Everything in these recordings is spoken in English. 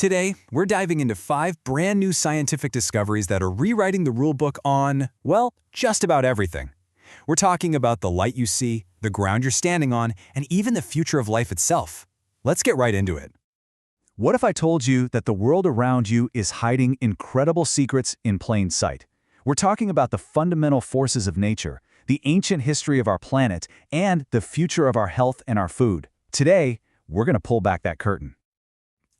Today, we're diving into 5 brand new scientific discoveries that are rewriting the rulebook on, well, just about everything. We're talking about the light you see, the ground you're standing on, and even the future of life itself. Let's get right into it. What if I told you that the world around you is hiding incredible secrets in plain sight? We're talking about the fundamental forces of nature, the ancient history of our planet, and the future of our health and our food. Today, we're going to pull back that curtain.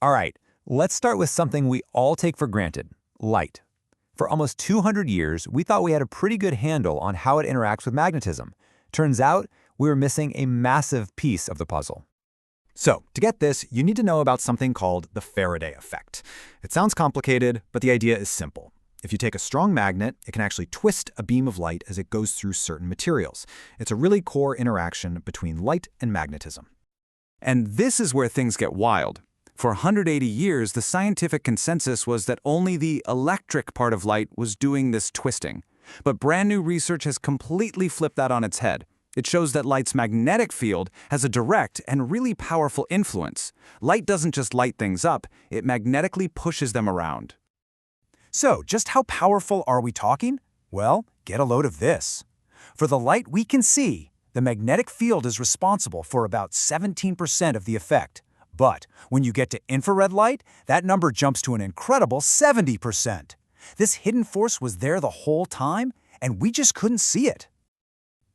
All right, let's start with something we all take for granted, light. For almost 200 years, we thought we had a pretty good handle on how it interacts with magnetism. Turns out, we were missing a massive piece of the puzzle. So, to get this, you need to know about something called the Faraday effect. It sounds complicated, but the idea is simple. If you take a strong magnet, it can actually twist a beam of light as it goes through certain materials. It's a really core interaction between light and magnetism. And this is where things get wild. For 180 years, the scientific consensus was that only the electric part of light was doing this twisting. But brand new research has completely flipped that on its head. It shows that light's magnetic field has a direct and really powerful influence. Light doesn't just light things up, it magnetically pushes them around. So, just how powerful are we talking? Well, get a load of this. For the light we can see, the magnetic field is responsible for about 17% of the effect. But when you get to infrared light, that number jumps to an incredible 70%. This hidden force was there the whole time, and we just couldn't see it.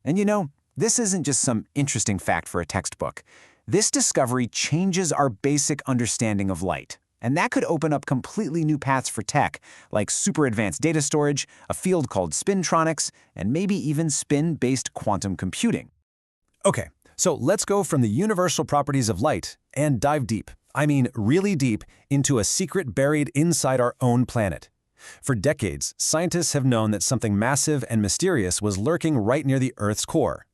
And you know, this isn't just some interesting fact for a textbook. This discovery changes our basic understanding of light. And that could open up completely new paths for tech, like super advanced data storage, a field called spintronics, and maybe even spin-based quantum computing. Okay, so let's go from the universal properties of light and dive deep, I mean really deep, into a secret buried inside our own planet. For decades, scientists have known that something massive and mysterious was lurking right near the Earth's core.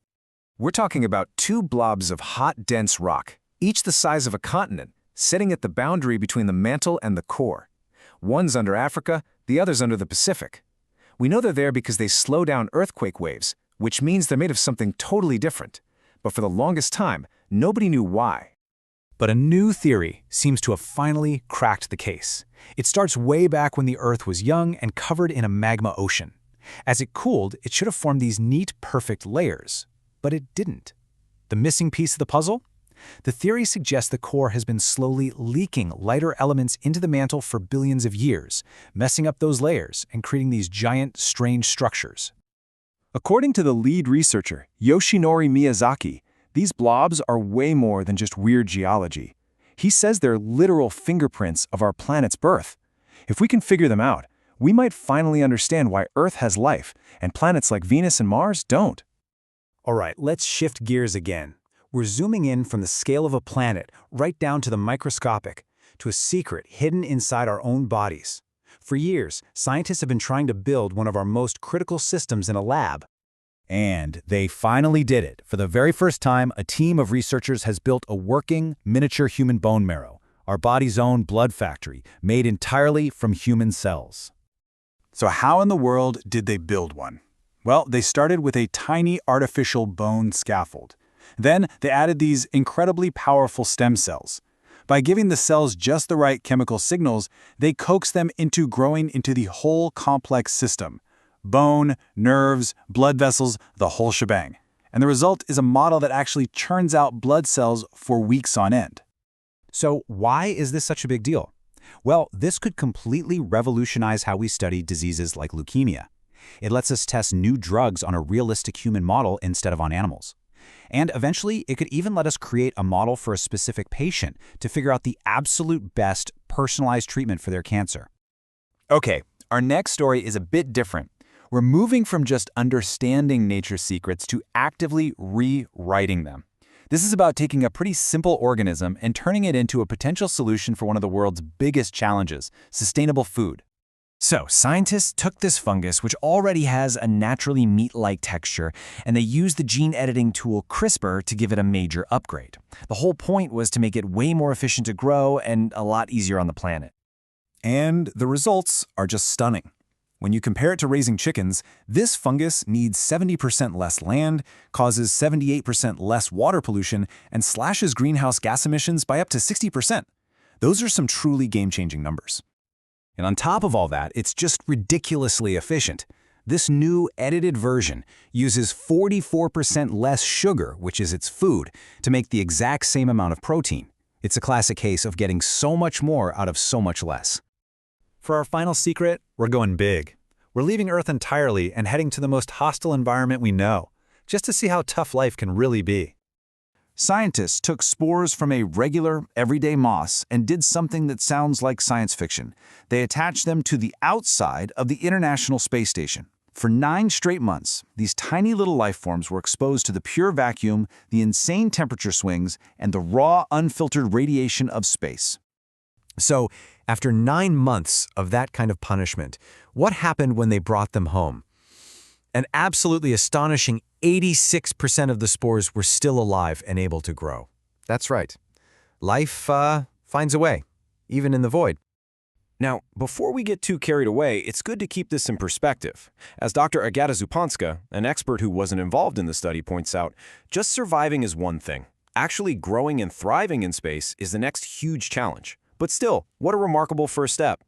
We're talking about 2 blobs of hot, dense rock, each the size of a continent, sitting at the boundary between the mantle and the core. One's under Africa, the other's under the Pacific. We know they're there because they slow down earthquake waves, which means they're made of something totally different. But for the longest time, nobody knew why. But a new theory seems to have finally cracked the case. It starts way back when the Earth was young and covered in a magma ocean. As it cooled, it should have formed these neat, perfect layers. But it didn't. The missing piece of the puzzle? The theory suggests the core has been slowly leaking lighter elements into the mantle for billions of years, messing up those layers and creating these giant, strange structures. According to the lead researcher, Yoshinori Miyazaki, these blobs are way more than just weird geology. He says they're literal fingerprints of our planet's birth. If we can figure them out, we might finally understand why Earth has life and planets like Venus and Mars don't. All right, let's shift gears again. We're zooming in from the scale of a planet right down to the microscopic, to a secret hidden inside our own bodies. For years, scientists have been trying to build one of our most critical systems in a lab. And they finally did it. For the very first time, a team of researchers has built a working, miniature human bone marrow, our body's own blood factory, made entirely from human cells. So how in the world did they build one? Well, they started with a tiny artificial bone scaffold. Then they added these incredibly powerful stem cells. By giving the cells just the right chemical signals, they coax them into growing into the whole complex system. Bone, nerves, blood vessels, the whole shebang. And the result is a model that actually churns out blood cells for weeks on end. So why is this such a big deal? Well, this could completely revolutionize how we study diseases like leukemia. It lets us test new drugs on a realistic human model instead of on animals. And eventually, it could even let us create a model for a specific patient to figure out the absolute best personalized treatment for their cancer. Okay, our next story is a bit different. We're moving from just understanding nature's secrets to actively rewriting them. This is about taking a pretty simple organism and turning it into a potential solution for one of the world's biggest challenges, sustainable food. So, scientists took this fungus, which already has a naturally meat-like texture, and they used the gene editing tool CRISPR to give it a major upgrade. The whole point was to make it way more efficient to grow and a lot easier on the planet. And the results are just stunning. When you compare it to raising chickens, this fungus needs 70% less land, causes 78% less water pollution, and slashes greenhouse gas emissions by up to 60%. Those are some truly game-changing numbers. And on top of all that, it's just ridiculously efficient. This new edited version uses 44% less sugar, which is its food, to make the exact same amount of protein. It's a classic case of getting so much more out of so much less. For our final secret, we're going big. We're leaving Earth entirely and heading to the most hostile environment we know, just to see how tough life can really be. Scientists took spores from a regular, everyday moss and did something that sounds like science fiction. They attached them to the outside of the International Space Station. For 9 straight months, these tiny little life forms were exposed to the pure vacuum, the insane temperature swings, and the raw, unfiltered radiation of space. So, after 9 months of that kind of punishment, what happened when they brought them home? An absolutely astonishing 86% of the spores were still alive and able to grow. That's right. Life finds a way, even in the void. Now, before we get too carried away, it's good to keep this in perspective. As Dr. Agata Zupanska, an expert who wasn't involved in the study, points out, just surviving is one thing. Actually growing and thriving in space is the next huge challenge. But still, what a remarkable first step.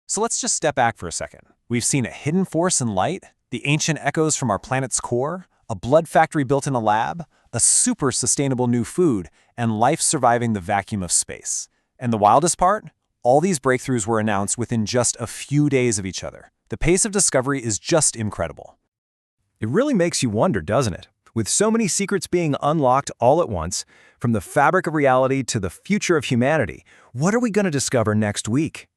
So let's just step back for a second. We've seen a hidden force in light, the ancient echoes from our planet's core, a blood factory built in a lab, a super sustainable new food, and life surviving the vacuum of space. And the wildest part? All these breakthroughs were announced within just a few days of each other. The pace of discovery is just incredible. It really makes you wonder, doesn't it? With so many secrets being unlocked all at once, from the fabric of reality to the future of humanity, what are we going to discover next week?